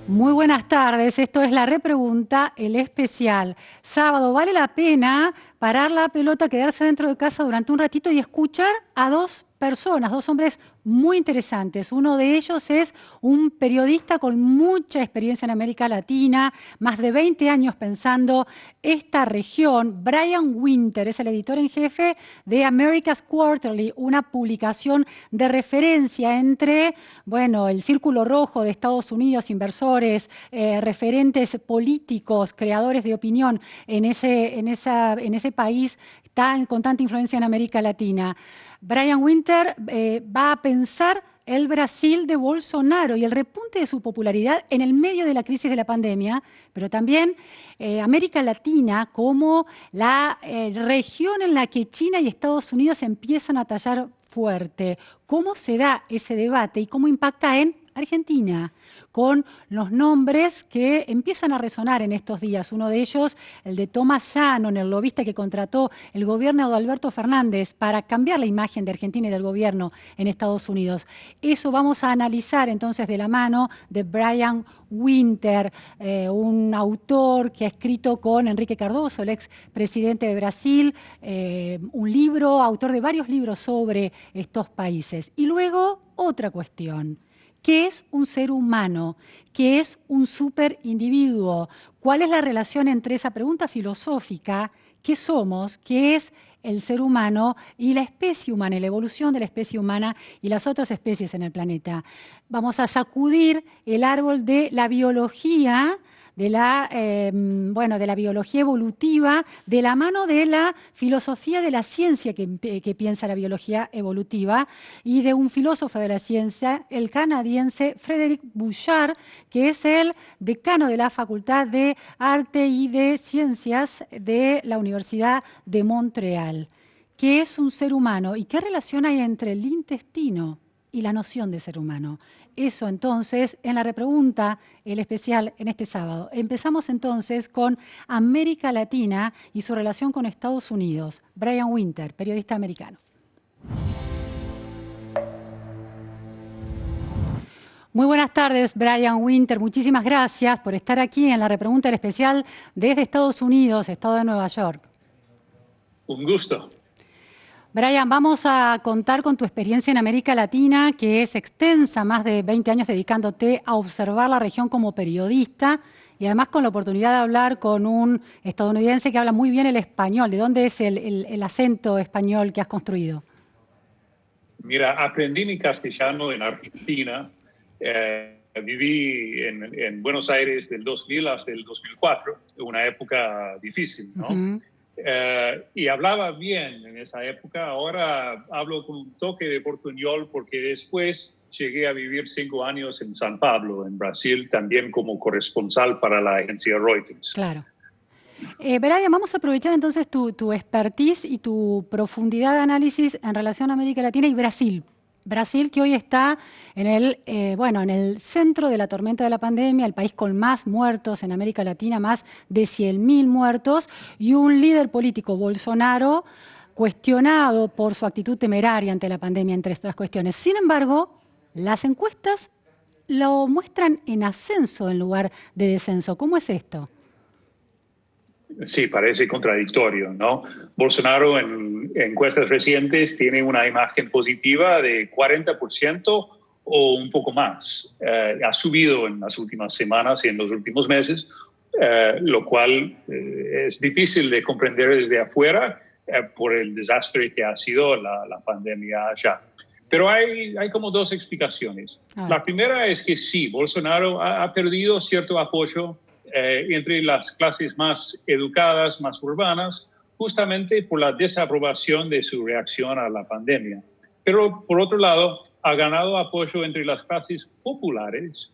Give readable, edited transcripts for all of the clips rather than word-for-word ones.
Muy buenas tardes, esto es la repregunta, el especial. Sábado, ¿vale la pena parar la pelota, quedarse dentro de casa durante un ratito y escuchar a dos personas, dos hombres muy interesantes? Uno de ellos es un periodista con mucha experiencia en América Latina, más de 20 años pensando esta región. Brian Winter es el editor en jefe de America's Quarterly, una publicación de referencia entre, bueno, el Círculo Rojo de Estados Unidos, inversores, referentes políticos, creadores de opinión en ese país con tanta influencia en América Latina. Brian Winter va a pensar el Brasil de Bolsonaro y el repunte de su popularidad en el medio de la crisis de la pandemia, pero también América Latina como la región en la que China y Estados Unidos empiezan a tallar fuerte. ¿Cómo se da ese debate y cómo impacta en Argentina? Con los nombres que empiezan a resonar en estos días. Uno de ellos, el de Thomas Shannon, el lobista que contrató el gobierno de Alberto Fernández para cambiar la imagen de Argentina y del gobierno en Estados Unidos. Eso vamos a analizar entonces de la mano de Brian Winter, un autor que ha escrito con Enrique Cardoso, el ex presidente de Brasil, un libro, autor de varios libros sobre estos países. Y luego, otra cuestión. ¿Qué es un ser humano? ¿Qué es un superindividuo? ¿Cuál es la relación entre esa pregunta filosófica, qué somos, qué es el ser humano y la especie humana, y la evolución de la especie humana y las otras especies en el planeta? Vamos a sacudir el árbol de la biología, de la biología evolutiva, de la mano de la filosofía de la ciencia que piensa la biología evolutiva y de un filósofo de la ciencia, el canadiense Frédéric Bouchard, que es el decano de la Facultad de Arte y de Ciencias de la Universidad de Montreal. ¿Qué es un ser humano y qué relación hay entre el intestino y la noción de ser humano? Eso entonces en la repregunta, el especial en este sábado. Empezamos entonces con América Latina y su relación con Estados Unidos. Brian Winter, periodista americano. Muy buenas tardes, Brian Winter. Muchísimas gracias por estar aquí en la repregunta, el especial desde Estados Unidos, Estado de Nueva York. Un gusto. Brian, vamos a contar con tu experiencia en América Latina, que es extensa, más de 20 años dedicándote a observar la región como periodista y además con la oportunidad de hablar con un estadounidense que habla muy bien el español. ¿De dónde es el acento español que has construido? Mira, aprendí mi castellano en Argentina. Viví en Buenos Aires del 2000 hasta el 2004, una época difícil, ¿no? Uh-huh. Y hablaba bien en esa época. Ahora hablo con un toque de portuñol porque después llegué a vivir 5 años en San Pablo, en Brasil, también como corresponsal para la agencia Reuters. Claro. Brian, vamos a aprovechar entonces tu expertise y tu profundidad de análisis en relación a América Latina y Brasil. Brasil, que hoy está en el centro de la tormenta de la pandemia, el país con más muertos en América Latina, más de 100.000 muertos, y un líder político, Bolsonaro, cuestionado por su actitud temeraria ante la pandemia, entre estas cuestiones. Sin embargo, las encuestas lo muestran en ascenso en lugar de descenso. ¿Cómo es esto? Sí, parece contradictorio, ¿no? Bolsonaro en encuestas recientes tiene una imagen positiva de 40% o un poco más. Ha subido en las últimas semanas y en los últimos meses, lo cual es difícil de comprender desde afuera por el desastre que ha sido la pandemia allá. Pero hay como dos explicaciones. La primera es que sí, Bolsonaro ha perdido cierto apoyo entre las clases más educadas, más urbanas, justamente por la desaprobación de su reacción a la pandemia. Pero, por otro lado, ha ganado apoyo entre las clases populares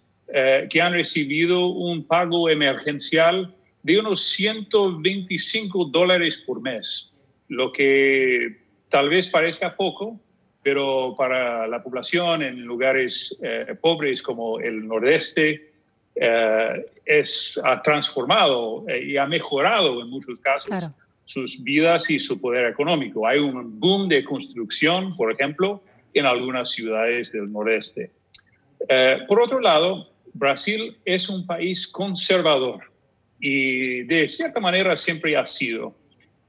que han recibido un pago emergencial de unos $125 por mes, lo que tal vez parezca poco, pero para la población en lugares pobres como el nordeste, ha transformado y ha mejorado en muchos casos sus vidas y su poder económico. Hay un boom de construcción, por ejemplo, en algunas ciudades del nordeste. Por otro lado, Brasil es un país conservador y de cierta manera siempre ha sido.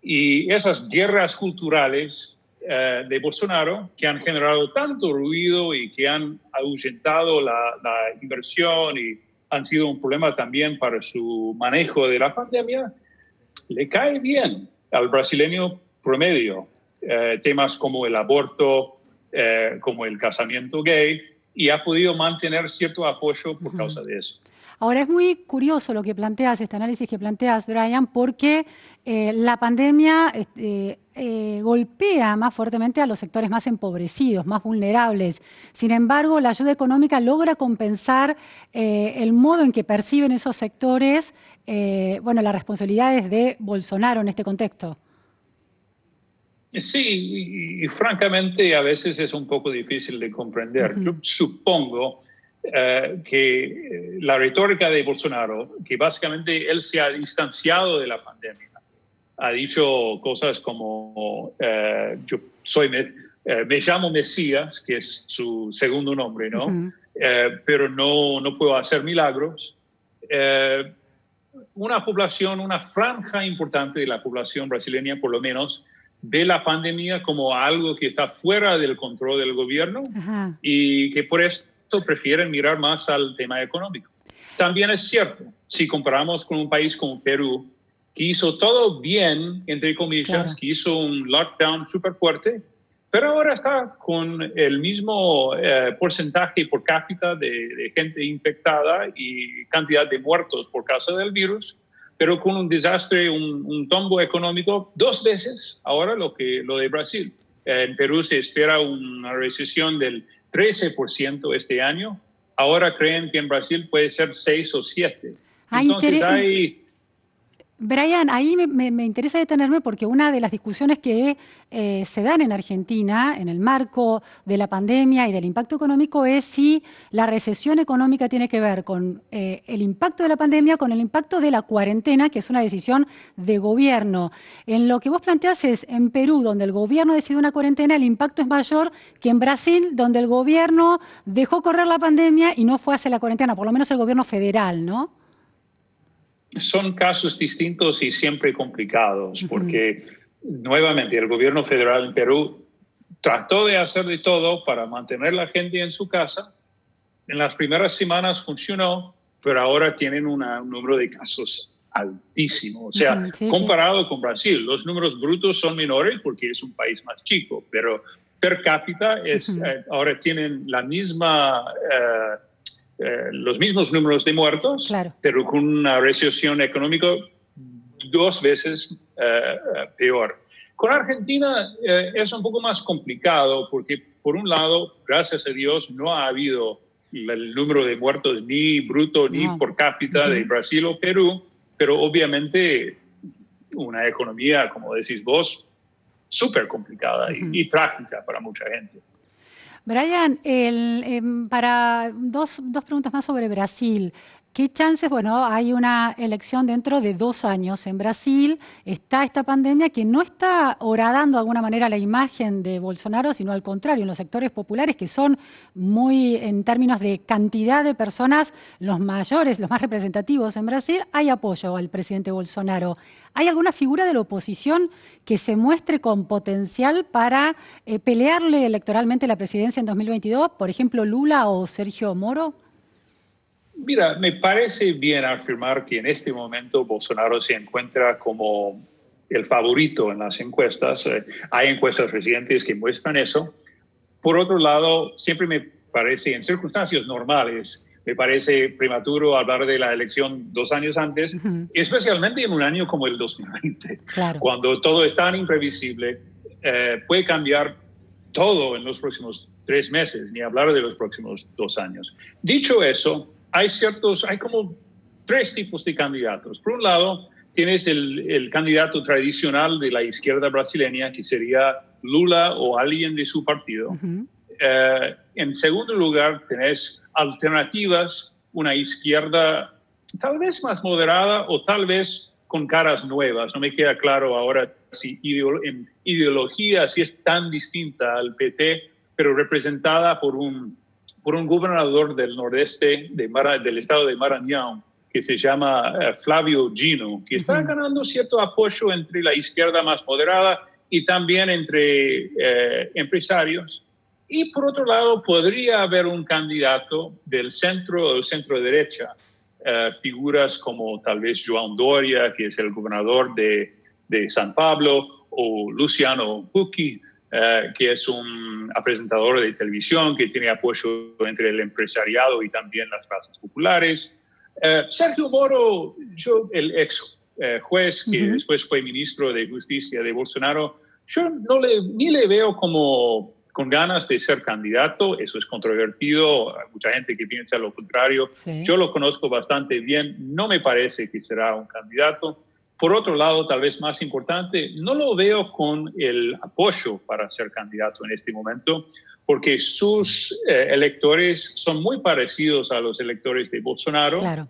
Y esas guerras culturales de Bolsonaro, que han generado tanto ruido y que han ahuyentado la inversión y han sido un problema también para su manejo de la pandemia, le cae bien al brasileño promedio. Temas como el aborto, como el casamiento gay, y ha podido mantener cierto apoyo por causa de eso. Ahora, es muy curioso lo que planteas, este análisis que planteas, Brian, porque la pandemia golpea más fuertemente a los sectores más empobrecidos, más vulnerables. Sin embargo, la ayuda económica logra compensar el modo en que perciben esos sectores, las responsabilidades de Bolsonaro en este contexto. Sí, y francamente a veces es un poco difícil de comprender. Yo supongo que la retórica de Bolsonaro, que básicamente él se ha distanciado de la pandemia, ha dicho cosas como yo me llamo Mesías, que es su segundo nombre, ¿no? Pero no puedo hacer milagros. Una franja importante de la población brasileña, por lo menos, ve la pandemia como algo que está fuera del control del gobierno y que por eso prefieren mirar más al tema económico. También es cierto, si comparamos con un país como Perú, que hizo todo bien, entre comillas, que hizo un lockdown súper fuerte, pero ahora está con el mismo porcentaje por cápita de gente infectada y cantidad de muertos por causa del virus, pero con un desastre, un tombo económico 2 veces ahora lo de Brasil. En Perú se espera una recesión del 13% este año. Ahora creen que en Brasil puede ser 6 o 7. Entonces hay... Brian, ahí me interesa detenerme porque una de las discusiones que se dan en Argentina en el marco de la pandemia y del impacto económico es si la recesión económica tiene que ver con el impacto de la pandemia, con el impacto de la cuarentena, que es una decisión de gobierno. En lo que vos planteás es, en Perú, donde el gobierno decidió una cuarentena, el impacto es mayor que en Brasil, donde el gobierno dejó correr la pandemia y no fue hacia la cuarentena, por lo menos el gobierno federal, ¿no? Son casos distintos y siempre complicados, porque nuevamente el gobierno federal en Perú trató de hacer de todo para mantener la gente en su casa. En las primeras semanas funcionó, pero ahora tienen un número de casos altísimo. O sea, comparado con Brasil, los números brutos son menores porque es un país más chico, pero per cápita ahora tienen la misma... los mismos números de muertos, pero con una recesión económica 2 veces peor. Con Argentina es un poco más complicado porque, por un lado, gracias a Dios, no ha habido el número de muertos ni bruto ni por cápita de Brasil o Perú, pero obviamente una economía, como decís vos, súper complicada y trágica para mucha gente. Brian, para dos preguntas más sobre Brasil. ¿Qué chances? Bueno, hay una elección dentro de 2 años en Brasil. Está esta pandemia que no está horadando de alguna manera la imagen de Bolsonaro, sino al contrario, en los sectores populares, que son muy, en términos de cantidad de personas, los mayores, los más representativos en Brasil, hay apoyo al presidente Bolsonaro. ¿Hay alguna figura de la oposición que se muestre con potencial para pelearle electoralmente la presidencia en 2022? Por ejemplo, Lula o Sergio Moro. Mira, me parece bien afirmar que en este momento Bolsonaro se encuentra como el favorito en las encuestas. Hay encuestas recientes que muestran eso. Por otro lado, siempre me parece, en circunstancias normales, me parece prematuro hablar de la elección 2 años antes, especialmente en un año como el 2020, cuando todo es tan imprevisible, puede cambiar todo en los próximos 3 meses, ni hablar de los próximos 2 años. Dicho eso, hay como 3 tipos de candidatos. Por un lado, tienes el candidato tradicional de la izquierda brasileña, que sería Lula o alguien de su partido. En segundo lugar, tenés alternativas, una izquierda tal vez más moderada o tal vez con caras nuevas. No me queda claro ahora si en ideología si es tan distinta al PT, pero representada por un por un gobernador del nordeste del estado de Maranhão, que se llama Flávio Dino, que está ganando cierto apoyo entre la izquierda más moderada y también entre empresarios. Y por otro lado, podría haber un candidato del centro o centro-derecha, figuras como tal vez João Doria, que es el gobernador de San Pablo, o Luciano Huck, que es un presentador de televisión que tiene apoyo entre el empresariado y también las clases populares. Sergio Moro, el ex juez que después fue ministro de Justicia de Bolsonaro, yo ni le veo como con ganas de ser candidato. Eso es controvertido, hay mucha gente que piensa lo contrario. Sí. Yo lo conozco bastante bien, no me parece que será un candidato. Por otro lado, tal vez más importante, no lo veo con el apoyo para ser candidato en este momento, porque sus electores son muy parecidos a los electores de Bolsonaro. Claro.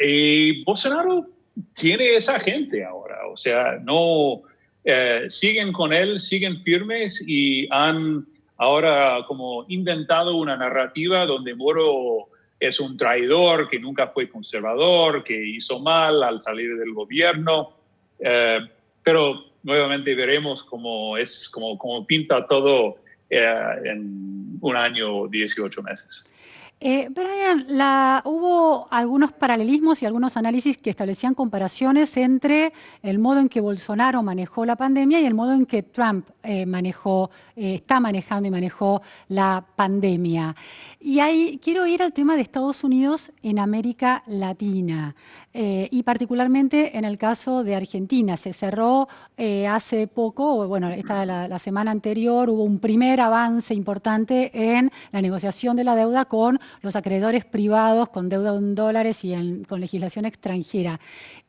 Y Bolsonaro tiene esa gente ahora, o sea, no siguen con él, siguen firmes y han ahora como inventado una narrativa donde Moro es un traidor, que nunca fue conservador, que hizo mal al salir del gobierno, pero nuevamente veremos cómo pinta todo en un año, 18 meses. Brian, hubo algunos paralelismos y algunos análisis que establecían comparaciones entre el modo en que Bolsonaro manejó la pandemia y el modo en que Trump está manejando y manejó la pandemia. Y ahí quiero ir al tema de Estados Unidos en América Latina y particularmente en el caso de Argentina. Se cerró hace poco, bueno, la semana anterior hubo un primer avance importante en la negociación de la deuda con los acreedores privados con deuda en dólares y con legislación extranjera.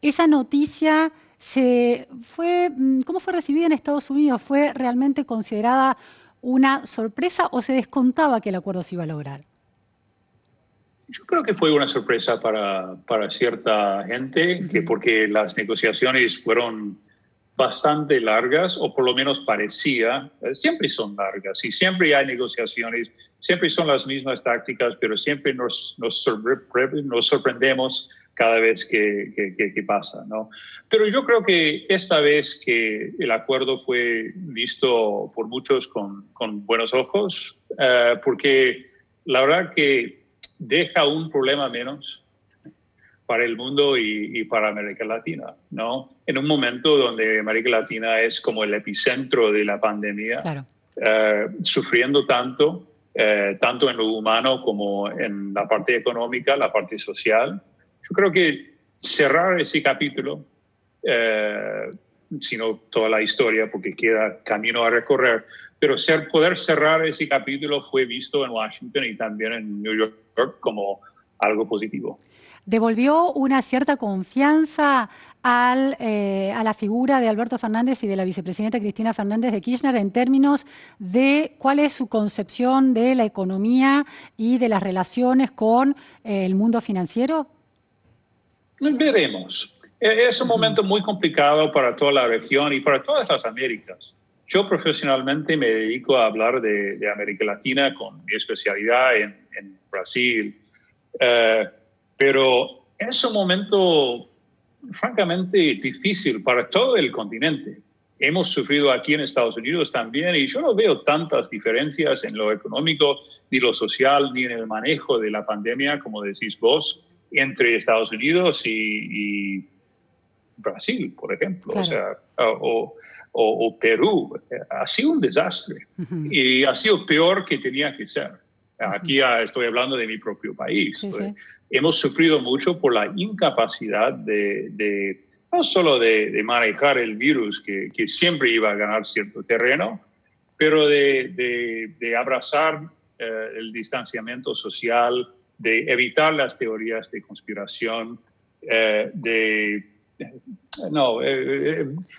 Esa noticia ¿cómo fue recibida en Estados Unidos? ¿Fue realmente considerada una sorpresa o se descontaba que el acuerdo se iba a lograr? Yo creo que fue una sorpresa para cierta gente, porque las negociaciones fueron bastante largas, o por lo menos parecía. Siempre son largas y siempre hay negociaciones, siempre son las mismas tácticas, pero siempre nos sorprendemos cada vez que pasa, ¿no? Pero yo creo que esta vez que el acuerdo fue visto por muchos con buenos ojos, porque la verdad que deja un problema menos para el mundo y para América Latina, ¿no? En un momento donde América Latina es como el epicentro de la pandemia, claro. Sufriendo tanto en lo humano como en la parte económica, la parte social. Yo creo que cerrar ese capítulo, sino toda la historia, porque queda camino a recorrer, pero poder cerrar ese capítulo fue visto en Washington y también en New York como algo positivo. ¿Devolvió una cierta confianza a la figura de Alberto Fernández y de la vicepresidenta Cristina Fernández de Kirchner en términos de cuál es su concepción de la economía y de las relaciones con el mundo financiero? Veremos. Es un momento muy complicado para toda la región y para todas las Américas. Yo profesionalmente me dedico a hablar de América Latina con mi especialidad en Brasil. Pero es un momento francamente difícil para todo el continente. Hemos sufrido aquí en Estados Unidos también y yo no veo tantas diferencias en lo económico, ni lo social, ni en el manejo de la pandemia, como decís vos, entre Estados Unidos y Brasil, por ejemplo. Claro. O sea, o Perú. Ha sido un desastre y ha sido peor que tenía que ser. Aquí estoy hablando de mi propio país. Sí, sí. Hemos sufrido mucho por la incapacidad no solo de manejar el virus, que siempre iba a ganar cierto terreno, pero de abrazar el distanciamiento social, de evitar las teorías de conspiración,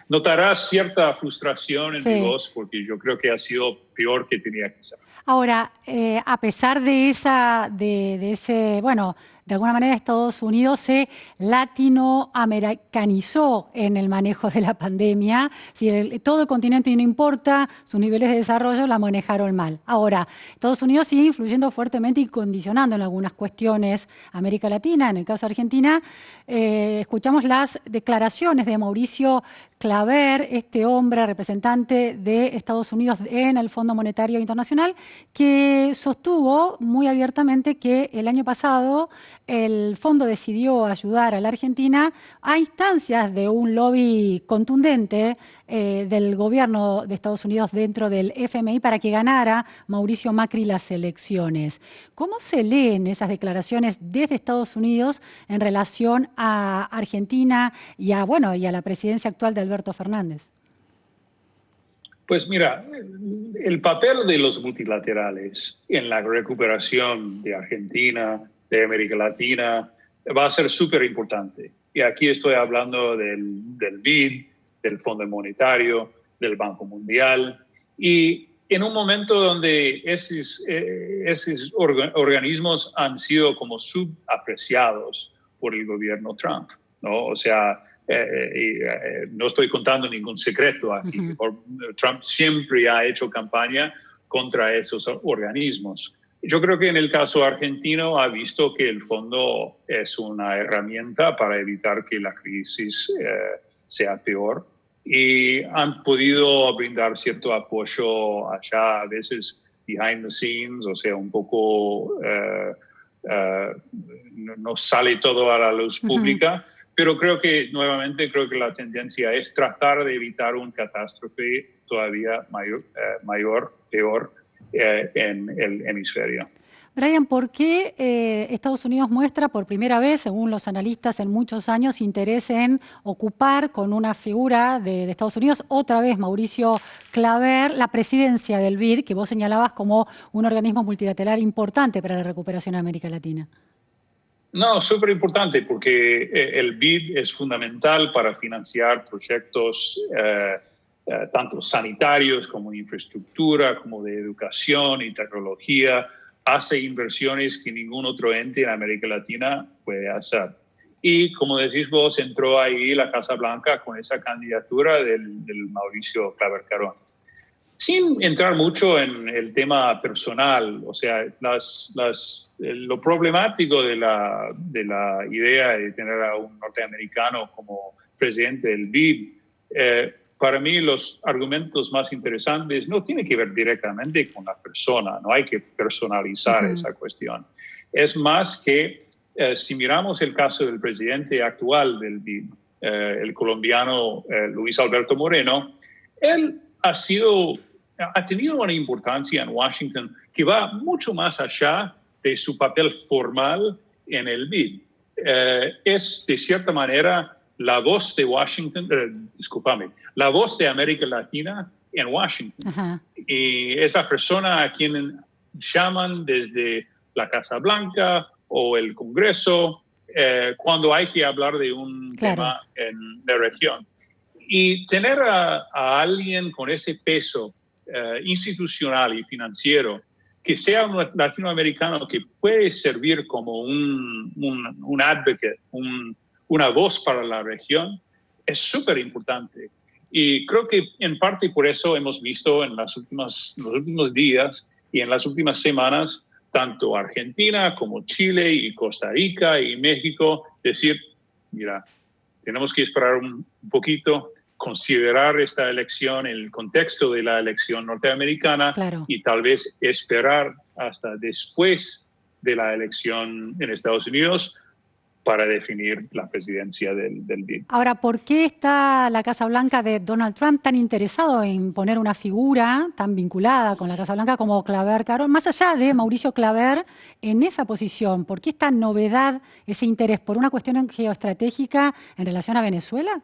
notarás cierta frustración en mi voz porque yo creo que ha sido peor que tenía que ser. Ahora, a pesar de ese de alguna manera Estados Unidos se latinoamericanizó en el manejo de la pandemia. Si todo el continente, y no importa sus niveles de desarrollo, la manejaron mal. Ahora, Estados Unidos sigue influyendo fuertemente y condicionando en algunas cuestiones a América Latina. En el caso de Argentina, escuchamos las declaraciones de Mauricio Claver, este hombre representante de Estados Unidos en el Fondo Monetario Internacional, que sostuvo muy abiertamente que el año pasado el fondo decidió ayudar a la Argentina a instancias de un lobby contundente del gobierno de Estados Unidos dentro del FMI para que ganara Mauricio Macri las elecciones. ¿Cómo se leen esas declaraciones desde Estados Unidos en relación a Argentina y a la presidencia actual de Alberto Fernández? Pues mira, el papel de los multilaterales en la recuperación de Argentina, de América Latina, va a ser súper importante. Y aquí estoy hablando del BID, del Fondo Monetario, del Banco Mundial. Y en un momento donde esos organismos han sido como subapreciados por el gobierno Trump, ¿no? O sea, no estoy contando ningún secreto aquí. Trump siempre ha hecho campaña contra esos organismos. Yo creo que en el caso argentino ha visto que el fondo es una herramienta para evitar que la crisis sea peor y han podido brindar cierto apoyo allá, a veces behind the scenes, o sea, un poco no sale todo a la luz pública, pero creo que la tendencia es tratar de evitar una catástrofe todavía mayor, peor en el hemisferio. Brian, ¿por qué Estados Unidos muestra por primera vez, según los analistas en muchos años, interés en ocupar con una figura de Estados Unidos, otra vez Mauricio Claver, la presidencia del BID, que vos señalabas como un organismo multilateral importante para la recuperación de América Latina? No, súper importante porque el BID es fundamental para financiar proyectos tanto sanitarios como de infraestructura, como de educación y tecnología. Hace inversiones que ningún otro ente en América Latina puede hacer. Y como decís vos, entró ahí la Casa Blanca con esa candidatura del Mauricio Claver Carón. Sin entrar mucho en el tema personal, o sea, lo problemático de la idea de tener a un norteamericano como presidente del BID, para mí los argumentos más interesantes no tienen que ver directamente con la persona, no hay que personalizar esa cuestión. Es más que si miramos el caso del presidente actual del BID, el colombiano Luis Alberto Moreno, él ha tenido una importancia en Washington que va mucho más allá de su papel formal en el BID. Es, de cierta manera, la voz de la voz de América Latina en Washington. Y es la persona a quien llaman desde la Casa Blanca o el Congreso cuando hay que hablar de un tema en la región. Y tener a alguien con ese peso institucional y financiero, que sea un latinoamericano que puede servir como un advocate, una voz para la región, es súper importante. Y creo que en parte por eso hemos visto en los últimos días y en las últimas semanas, tanto Argentina como Chile y Costa Rica y México decir, mira, tenemos que esperar un poquito, considerar esta elección en el contexto de la elección norteamericana y tal vez esperar hasta después de la elección en Estados Unidos para definir la presidencia del BID. Ahora, ¿por qué está la Casa Blanca de Donald Trump tan interesado en poner una figura tan vinculada con la Casa Blanca como Claver Carón, más allá de Mauricio Claver, en esa posición? ¿Por qué esta novedad, ese interés por una cuestión geoestratégica en relación a Venezuela?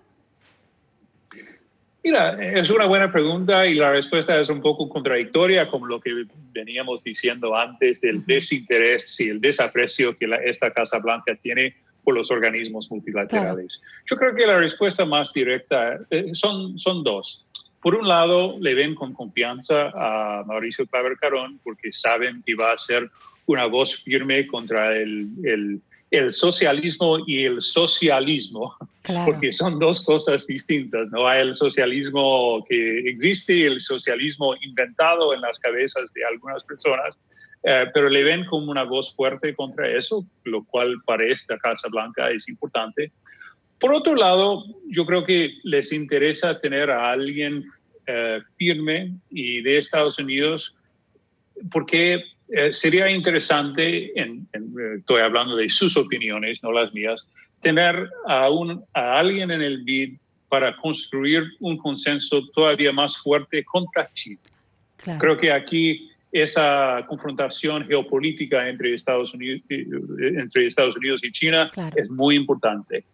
Mira, es una buena pregunta y la respuesta es un poco contradictoria, como lo que veníamos diciendo antes del desinterés y el desaprecio que esta Casa Blanca tiene por los organismos multilaterales. Yo creo que la respuesta más directa son dos. Por un lado, le ven con confianza a Mauricio Claver Carón porque saben que va a ser una voz firme contra el el socialismo y el socialismo, Claro. porque son dos cosas distintas, ¿no? Hay el socialismo que existe y el socialismo inventado en las cabezas de algunas personas, pero le ven como una voz fuerte contra eso, lo cual para esta Casa Blanca es importante. Por otro lado, yo creo que les interesa tener a alguien firme y de Estados Unidos, porque sería interesante, estoy hablando de sus opiniones, no las mías, tener a alguien en el BID para construir un consenso todavía más fuerte contra China. Claro. Creo que aquí esa confrontación geopolítica entre Estados Unidos y China Claro. es muy importante.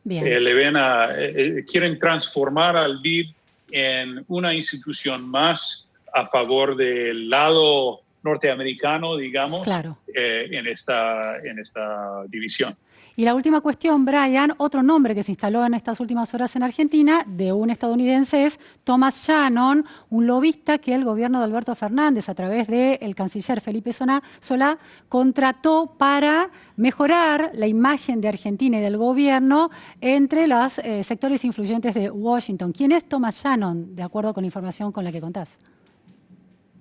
Quieren transformar al BID en una institución más a favor del lado norteamericano, digamos, Claro. en esta división. Y la última cuestión, Brian, otro nombre que se instaló en estas últimas horas en Argentina, de un estadounidense, es Thomas Shannon, un lobista que el gobierno de Alberto Fernández, a través del canciller Felipe Solá, contrató para mejorar la imagen de Argentina y del gobierno entre los sectores influyentes de Washington. ¿Quién es Thomas Shannon, de acuerdo con la información con la que contás?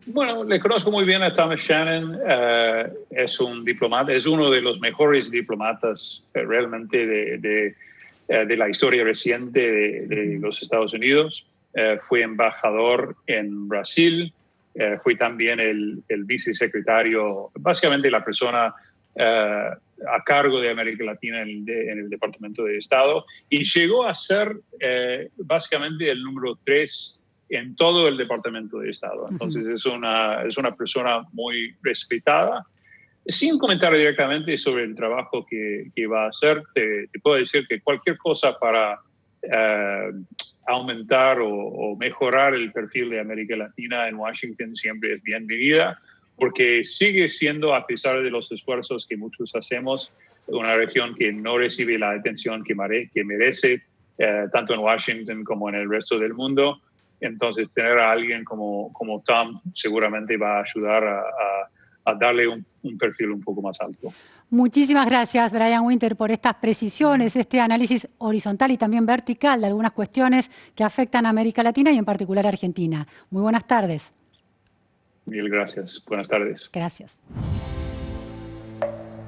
Bueno, le conozco muy bien a Thomas Shannon. Es un diplomata, es uno de los mejores diplomatas realmente de la historia reciente de los Estados Unidos. Fue embajador en Brasil. Fue también el vicesecretario, básicamente la persona a cargo de América Latina en el Departamento de Estado. Y llegó a ser básicamente el número 3 en todo el Departamento de Estado. Entonces es una persona muy respetada. Sin comentar directamente sobre el trabajo que va a hacer, te puedo decir que cualquier cosa para aumentar o mejorar el perfil de América Latina en Washington siempre es bienvenida, porque sigue siendo, a pesar de los esfuerzos que muchos hacemos, una región que no recibe la atención que merece, tanto en Washington como en el resto del mundo. Entonces, tener a alguien como Tom seguramente va a ayudar a darle un perfil un poco más alto. Muchísimas gracias, Brian Winter, por estas precisiones, este análisis horizontal y también vertical de algunas cuestiones que afectan a América Latina y en particular a Argentina. Muy buenas tardes. Mil gracias. Buenas tardes. Gracias.